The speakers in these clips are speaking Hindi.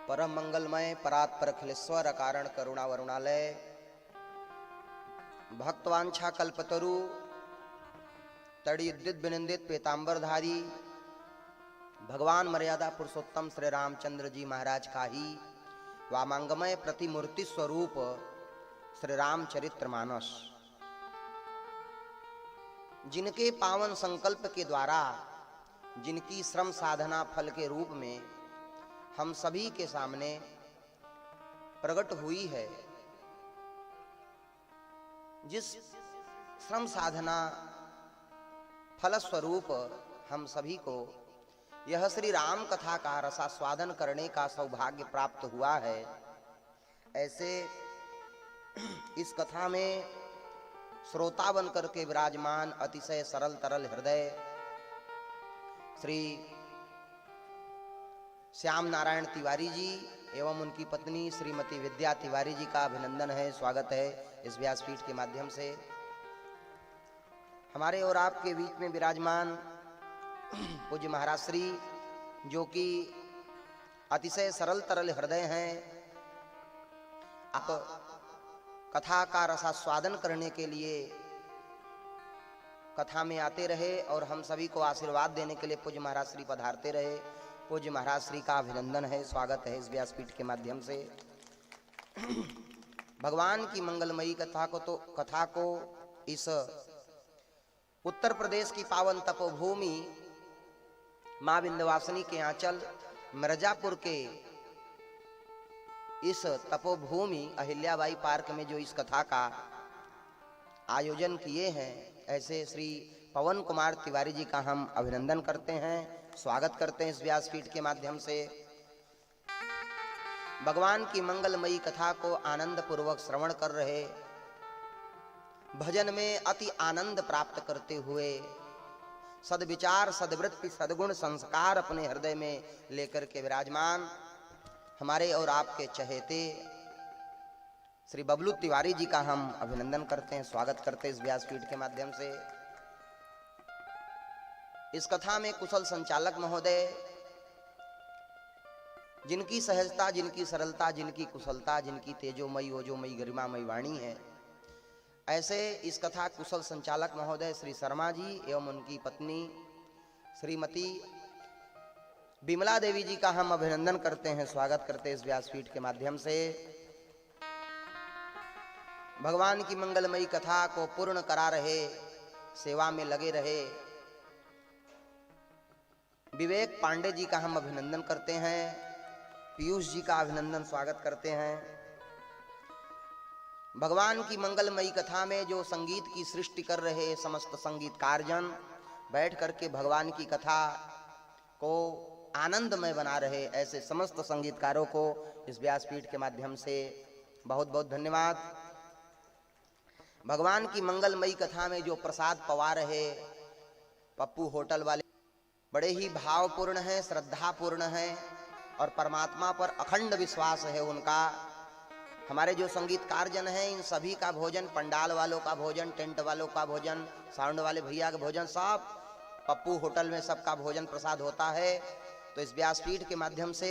परम मंगलमय परात्पर अखिलेश्वर अकारण करुणा वरुणालय भक्तवांछा कल्पतरु तड़ी उद्दित विनिंदित पीतांबरधारी भगवान मर्यादा पुरुषोत्तम श्री रामचंद्र जी महाराज का ही वामांगमय प्रतिमूर्ति स्वरूप श्री रामचरित्र मानस, जिनके पावन संकल्प के द्वारा जिनकी श्रम साधना फल के रूप में हम सभी के सामने प्रकट हुई है, जिस श्रम साधना फल स्वरूप हम सभी को यह श्री राम कथा का रसास्वादन करने का सौभाग्य प्राप्त हुआ है, ऐसे इस कथा में श्रोता बनकर के विराजमान अतिशय सरल तरल हृदय श्री श्याम नारायण तिवारी जी एवं उनकी पत्नी श्रीमती विद्या तिवारी जी का अभिनंदन है, स्वागत है इस व्यासपीठ के माध्यम से। हमारे और आपके बीच में विराजमान पूज्य महाराज श्री, जो कि अतिशय सरल तरल हृदय हैं, आप कथा का रसास्वादन करने के लिए कथा में आते रहे और हम सभी को आशीर्वाद देने के लिए पूज्य महाराज श्री पधारते रहे। पूज्य महाराज श्री का अभिनंदन है, स्वागत है इस व्यासपीठ के माध्यम से। भगवान की मंगलमयी कथा को इस उत्तर प्रदेश की पावन तपोभूमि मां विंध्यवासिनी के आंचल मिर्जापुर के इस तपोभूमि अहिल्याबाई पार्क में जो इस कथा का आयोजन किए हैं, ऐसे श्री पवन कुमार तिवारी जी का हम अभिनंदन करते हैं, स्वागत करते हैं इस व्यासपीठ के माध्यम से। भगवान की मंगलमयी कथा को आनंद पूर्वक श्रवण कर रहे, भजन में अति आनंद प्राप्त करते हुए, सद्विचार सद्वृत्ति सद्गुण संस्कार अपने हृदय में लेकर के विराजमान हमारे और आपके चहेते श्री बबलू तिवारी जी का हम अभिनंदन करते हैं, स्वागत करते हैं इस व्यासपीठ के माध्यम से। इस कथा में कुशल संचालक महोदय, जिनकी सहजता, जिनकी सरलता, जिनकी कुशलता, जिनकी तेजोमयी ओजोमयी गरिमामयी वाणी है, ऐसे इस कथा कुशल संचालक महोदय श्री शर्मा जी एवं उनकी पत्नी श्रीमती विमला देवी जी का हम अभिनंदन करते हैं, स्वागत करते हैं इस व्यासपीठ के माध्यम से। भगवान की मंगलमयी कथा को पूर्ण करा रहे, सेवा में लगे रहे विवेक पांडे जी का हम अभिनंदन करते हैं, पीयूष जी का अभिनंदन स्वागत करते हैं। भगवान की मंगलमयी कथा में जो संगीत की सृष्टि कर रहे समस्त संगीतकार जन बैठ करके भगवान की कथा को आनंदमय बना रहे, ऐसे समस्त संगीतकारों को इस व्यासपीठ के माध्यम से बहुत बहुत धन्यवाद। भगवान की मंगलमयी कथा में जो प्रसाद पवा रहे पप्पू होटल वाले, बड़े ही भावपूर्ण हैं, श्रद्धापूर्ण हैं और परमात्मा पर अखंड विश्वास है उनका। हमारे जो संगीतकार जन हैं, इन सभी का भोजन, पंडाल वालों का भोजन, टेंट वालों का भोजन, साउंड वाले भैया का भोजन, सब पप्पू होटल में सबका भोजन प्रसाद होता है। तो इस व्यासपीठ के माध्यम से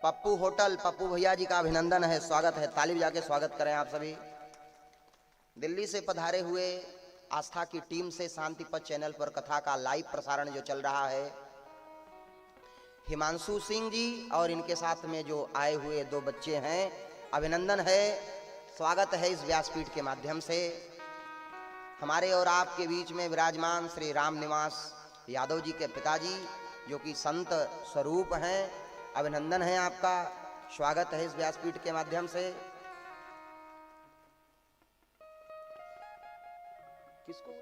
पप्पू होटल, पप्पू भैया जी का अभिनंदन है, स्वागत है, ताली बजा के स्वागत करें आप सभी। दिल्ली से पधारे हुए आस्था की टीम से शांति पथ चैनल पर कथा का लाइव प्रसारण जो चल रहा है, हिमांशु सिंह जी और इनके साथ में जो आए हुए दो बच्चे हैं, अभिनंदन है, स्वागत है इस व्यासपीठ के माध्यम से। हमारे और आपके बीच में विराजमान श्री राम निवास यादव जी के पिताजी, जो कि संत स्वरूप हैं, अभिनंदन है आपका, स्वागत है इस व्यासपीठ के माध्यम से। किसको?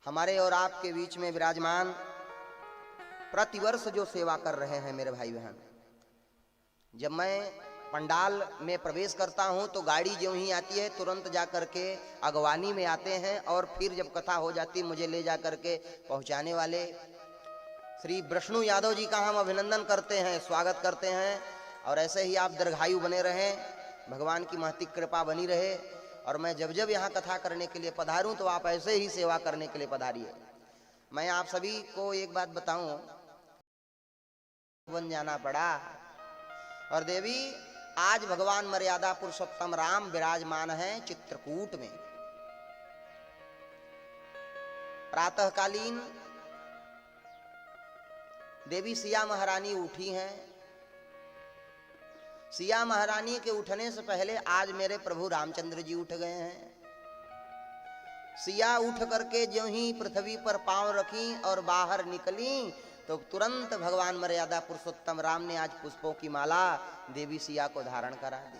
हमारे और आपके बीच में विराजमान प्रतिवर्ष जो सेवा कर रहे हैं मेरे भाई बहन, जब मैं पंडाल में प्रवेश करता हूं तो गाड़ी जो ही आती है तुरंत जा करके अगवानी में आते हैं और फिर जब कथा हो जाती मुझे ले जा करके पहुंचाने वाले श्री विष्णु यादव जी का हम अभिनंदन करते हैं, स्वागत करते हैं। और ऐसे ही आप दीर्घायु बने रहें, भगवान की महती कृपा बनी रहे और मैं जब जब यहाँ कथा करने के लिए पधारूं तो आप ऐसे ही सेवा करने के लिए पधारिए। मैं आप सभी को एक बात बताऊं, बन जाना पड़ा। और देवी आज भगवान मर्यादा पुरुषोत्तम राम विराजमान हैं चित्रकूट में। प्रातःकालीन देवी सिया महारानी उठी हैं। सिया महारानी के उठने से पहले आज मेरे प्रभु रामचंद्र जी उठ गए हैं। सिया उठ करके ज्यों ही पृथ्वी पर पांव रखी और बाहर निकली तो तुरंत भगवान मर्यादा पुरुषोत्तम राम ने आज पुष्पों की माला देवी सिया को धारण करा दी।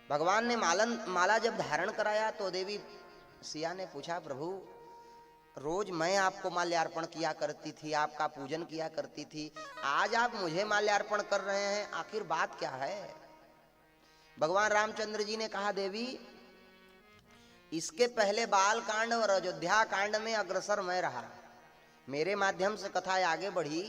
भगवान ने माला जब धारण कराया तो देवी सिया ने पूछा, प्रभु रोज मैं आपको माल्यार्पण किया करती थी, आपका पूजन किया करती थी, आज आप मुझे माल्यार्पण कर रहे हैं, आखिर बात क्या है? भगवान रामचंद्र जी ने कहा, देवी इसके पहले बाल कांड और अयोध्या कांड में अग्रसर मैं रहा, मेरे माध्यम से कथा आगे बढ़ी।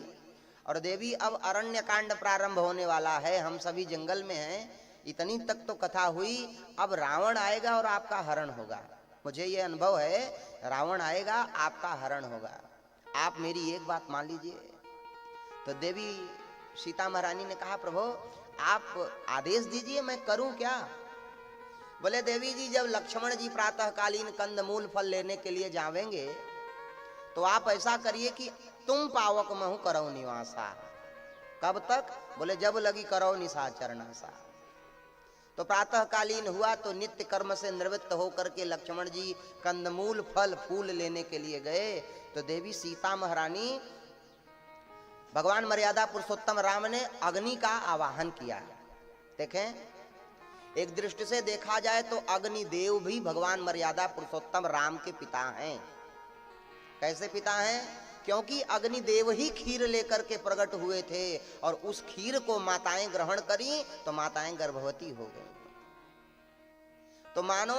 और देवी अब अरण्य कांड प्रारंभ होने वाला है, हम सभी जंगल में हैं, इतनी तक तो कथा हुई, अब रावण आएगा और आपका हरण होगा। मुझे ये अनुभव है, रावण आएगा, आपका हरण होगा, आप मेरी एक बात मान लीजिए। तो देवी सीता महारानी ने कहा, प्रभु आप आदेश दीजिए, मैं करूं क्या? बोले, देवी जी जब लक्ष्मण जी प्रातःकालीन कंदमूल फल लेने के लिए जावेंगे तो आप ऐसा करिए कि तुम पावक महु करौ निवासा। कब तक? बोले, जब लगी करौ निशाचर नासा। तो प्रातःकालीन हुआ तो नित्य कर्म से निवृत्त होकर के लक्ष्मण जी कंदमूल फल फूल लेने के लिए गए। तो देवी सीता महारानी भगवान मर्यादा पुरुषोत्तम राम ने अग्नि का आवाहन किया। देखें, एक दृष्टि से देखा जाए तो अग्निदेव भी भगवान मर्यादा पुरुषोत्तम राम के पिता हैं। कैसे पिता हैं? क्योंकि अग्निदेव ही खीर लेकर के प्रकट हुए थे और उस खीर को माताएं ग्रहण करी तो माताएं गर्भवती हो गई। तो मानो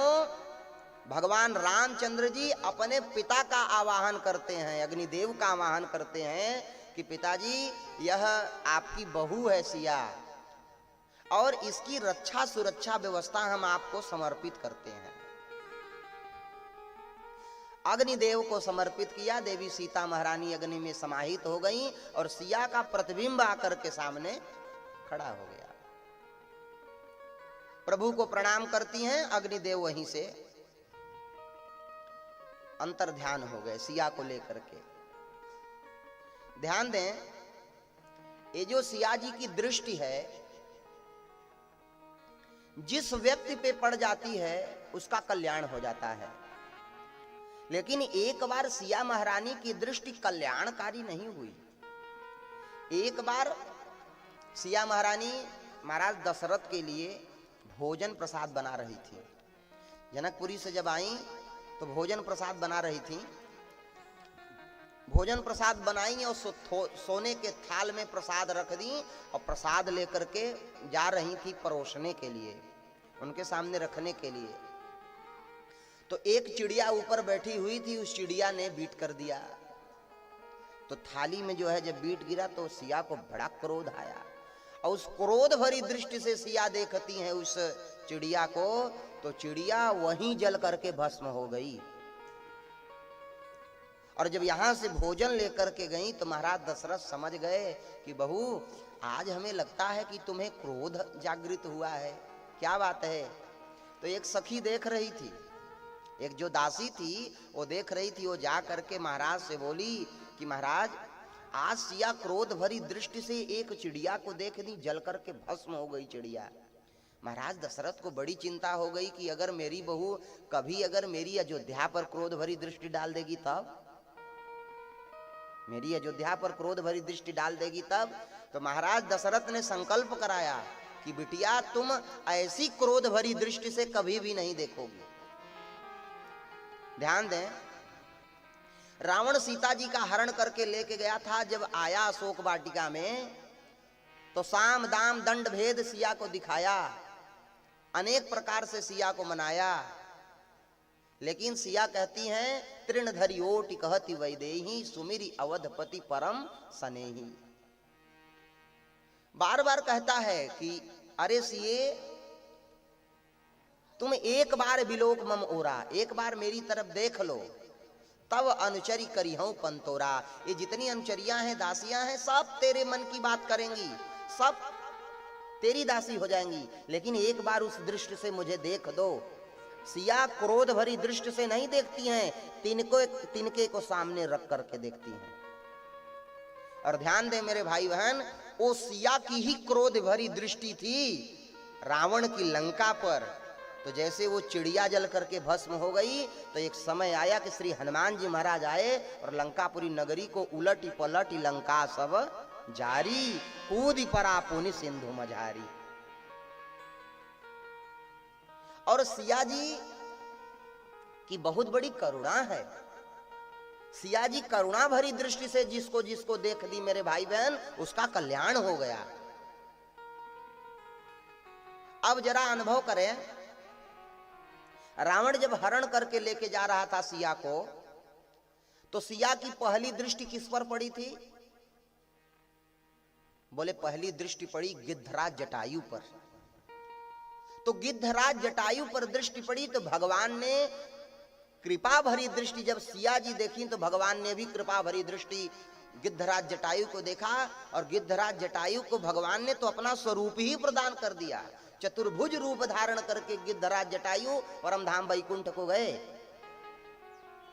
भगवान रामचंद्र जी अपने पिता का आवाहन करते हैं, अग्निदेव का आवाहन करते हैं कि पिताजी यह आपकी बहू है सिया और इसकी रक्षा सुरक्षा व्यवस्था हम आपको समर्पित करते हैं। अग्निदेव को समर्पित किया। देवी सीता महारानी अग्नि में समाहित हो गई और सिया का प्रतिबिंब आकर के सामने खड़ा हो गया। प्रभु को प्रणाम करती हैं, अग्निदेव वहीं से अंतर ध्यान हो गए सिया को लेकर के। ध्यान दें, ये जो सिया जी की दृष्टि है जिस व्यक्ति पे पड़ जाती है उसका कल्याण हो जाता है, लेकिन एक बार सिया महारानी की दृष्टि कल्याणकारी नहीं हुई। एक बार सिया महारानी महाराज दशरथ के लिए भोजन प्रसाद बना रही थी। जनकपुरी से जब आई तो भोजन प्रसाद बना रही थी। भोजन प्रसाद बनाई और सोने के थाल में प्रसाद रख दी और प्रसाद लेकर के जा रही थी परोसने के लिए, उनके सामने रखने के लिए। तो एक चिड़िया ऊपर बैठी हुई थी, उस चिड़िया ने बीट कर दिया। तो थाली में जो है जब बीट गिरा तो सिया को बड़ा क्रोध आया और उस क्रोध भरी दृष्टि से सिया देखती हैं उस चिड़िया को, तो चिड़िया वहीं जल करके भस्म हो गई। और जब यहां से भोजन लेकर के गई तो महाराज दशरथ समझ गए कि बहू आज हमें लगता है कि तुम्हें क्रोध जागृत हुआ है, क्या बात है? तो एक सखी देख रही थी, एक जो दासी थी वो देख रही थी, वो जा करके महाराज से बोली कि महाराज आज सिया क्रोध भरी दृष्टि से एक चिड़िया को देख दी, जल करके भस्म हो गई चिड़िया। महाराज दशरथ को बड़ी चिंता हो गई कि अगर मेरी बहू कभी अगर मेरी अयोध्या पर क्रोध भरी दृष्टि डाल देगी तब, मेरी अयोध्या पर क्रोध भरी दृष्टि डाल देगी तब। तो महाराज दशरथ ने संकल्प कराया कि बिटिया तुम ऐसी क्रोध भरी दृष्टि से कभी भी नहीं देखोगी। ध्यान दें, रावण सीता जी का हरण करके लेके गया था। जब आया अशोक वाटिका में तो साम दाम दंड भेद सिया को दिखाया, अनेक प्रकार से सिया को मनाया, लेकिन सिया कहती हैं तृण धरि ओटि कहति वैदेही सुमिरि अवधपति परम सनेही। बार बार कहता है कि अरे सिए तुम एक बार विलोक मम ओरा, एक बार मेरी तरफ देख लो। तब अनुचरी करिहूं पंतोरा। ये जितनी अनुचरियां हैं, दासियां हैं, सब तेरे मन की बात करेंगी, सब तेरी दासी हो जाएंगी, लेकिन एक बार उस दृष्टि से मुझे देख दो। सिया क्रोध भरी दृष्टि से नहीं देखती हैं, तिनके को सामने रख करके देखती हैं। और ध्यान दे मेरे भाई बहन, वो सिया की ही क्रोध भरी दृष्टि थी रावण की लंका पर। तो जैसे वो चिड़िया जल करके भस्म हो गई, तो एक समय आया कि श्री हनुमान जी महाराज आए और लंकापुरी नगरी को उलटी पलटी लंका सब जारी, कूदी परा पुनि सिंधु मझारी। और सिया जी की बहुत बड़ी करुणा है। सिया जी करुणा भरी दृष्टि से जिसको जिसको देख दी मेरे भाई बहन, उसका कल्याण हो गया। अब जरा अनुभव करें, रावण जब हरण करके लेके जा रहा था सिया को, तो सिया की पहली दृष्टि किस पर पड़ी थी? बोले पहली दृष्टि पड़ी गिद्धराज जटायु पर। तो गिद्धराज जटायु पर दृष्टि पड़ी तो भगवान ने कृपा भरी दृष्टि, जब सिया जी देखी तो भगवान ने भी कृपा भरी दृष्टि गिद्धराज जटायु को देखा, और गिद्धराज जटायु को भगवान ने तो अपना स्वरूप ही प्रदान कर दिया। चतुर्भुज रूप धारण करके गिद्धराज जटायु परमधाम वैकुंठ को गए।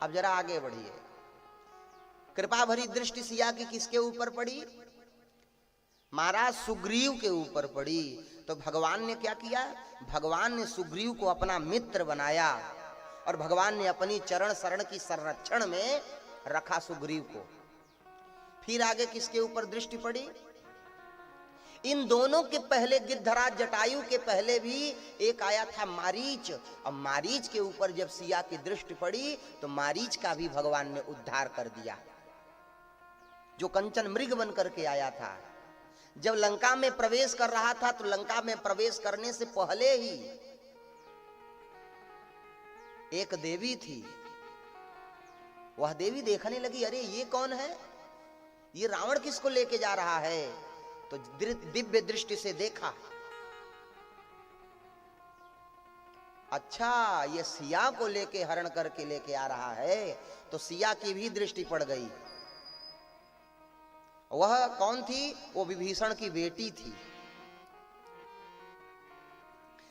अब जरा आगे बढ़िए, कृपा भरी दृष्टि सिया की किसके ऊपर पड़ी? महाराज सुग्रीव के ऊपर पड़ी। तो भगवान ने क्या किया? भगवान ने सुग्रीव को अपना मित्र बनाया, और भगवान ने अपनी चरण शरण की संरक्षण में रखा सुग्रीव को। फिर आगे किसके ऊपर दृष्टि पड़ी? इन दोनों के पहले, गिद्धराज जटायु के पहले भी एक आया था मारीच, और मारीच के ऊपर जब सिया की दृष्टि पड़ी तो मारीच का भी भगवान ने उद्धार कर दिया, जो कंचन मृग बन करके आया था। जब लंका में प्रवेश कर रहा था तो लंका में प्रवेश करने से पहले ही एक देवी थी, वह देवी देखने लगी, अरे ये कौन है, ये रावण किसको लेके जा रहा है? तो दिव्य दृष्टि से देखा, अच्छा ये सिया को लेके हरण करके लेके आ रहा है। तो सिया की भी दृष्टि पड़ गई। वह कौन थी? वो विभीषण की बेटी थी।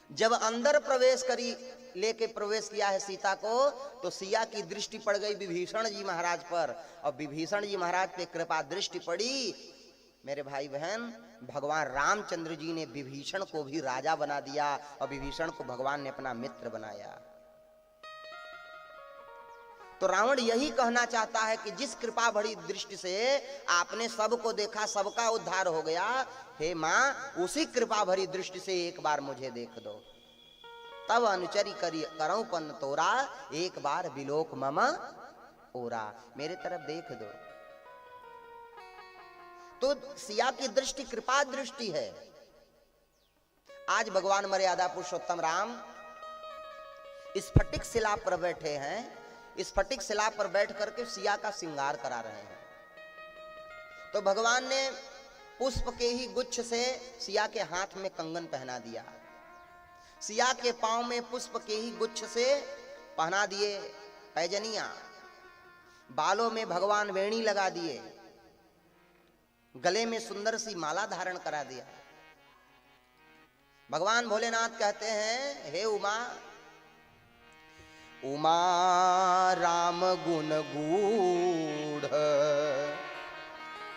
जब अंदर प्रवेश करी, लेके प्रवेश किया है सीता को, तो सिया की दृष्टि पड़ गई विभीषण जी महाराज पर, और विभीषण जी महाराज पे कृपा दृष्टि पड़ी। मेरे भाई बहन, भगवान रामचंद्र जी ने विभीषण को भी राजा बना दिया, और विभीषण को भगवान ने अपना मित्र बनाया। तो रावण यही कहना चाहता है कि जिस कृपा भरी दृष्टि से आपने सबको देखा, सबका उद्धार हो गया, हे मां, उसी कृपा भरी दृष्टि से एक बार मुझे देख दो। तब अनुचरी करऊं पन तोरा, एक बार विलोक मम ओरा, मेरे तरफ देख दो। तो सिया की दृष्टि कृपा दृष्टि है। आज भगवान मर्यादा पुरुषोत्तम राम स्फटिक शिला पर बैठे हैं, स्फटिक शिला पर बैठ करके सिया का श्रृंगार करा रहे हैं। तो भगवान ने पुष्प के ही गुच्छ से सिया के हाथ में कंगन पहना दिया, सिया के पांव में पुष्प के ही गुच्छ से पहना दिए पैजनिया, बालों में भगवान वेणी लगा दिए, गले में सुंदर सी माला धारण करा दिया। भगवान भोलेनाथ कहते हैं, हे उमा, उमा राम गुण गूढ़,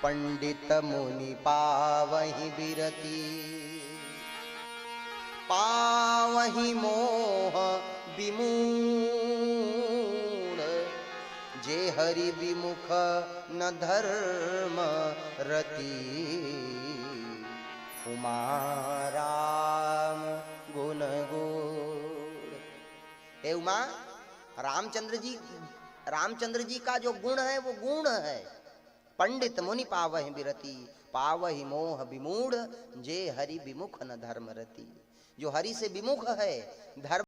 पंडित मुनि पावहि बिरती, पावहि मोह विमूढ़, जे हरि विमुख न धर्म रति, उमा राम गुण गूढ़। हे उमा, रामचंद्र जी का जो गुण है वो गुण है, पंडित मुनि पावहि बिरति, पावहि मोह विमूढ़, जे हरि विमुख न धर्म रति। जो हरि से विमुख है, धर्म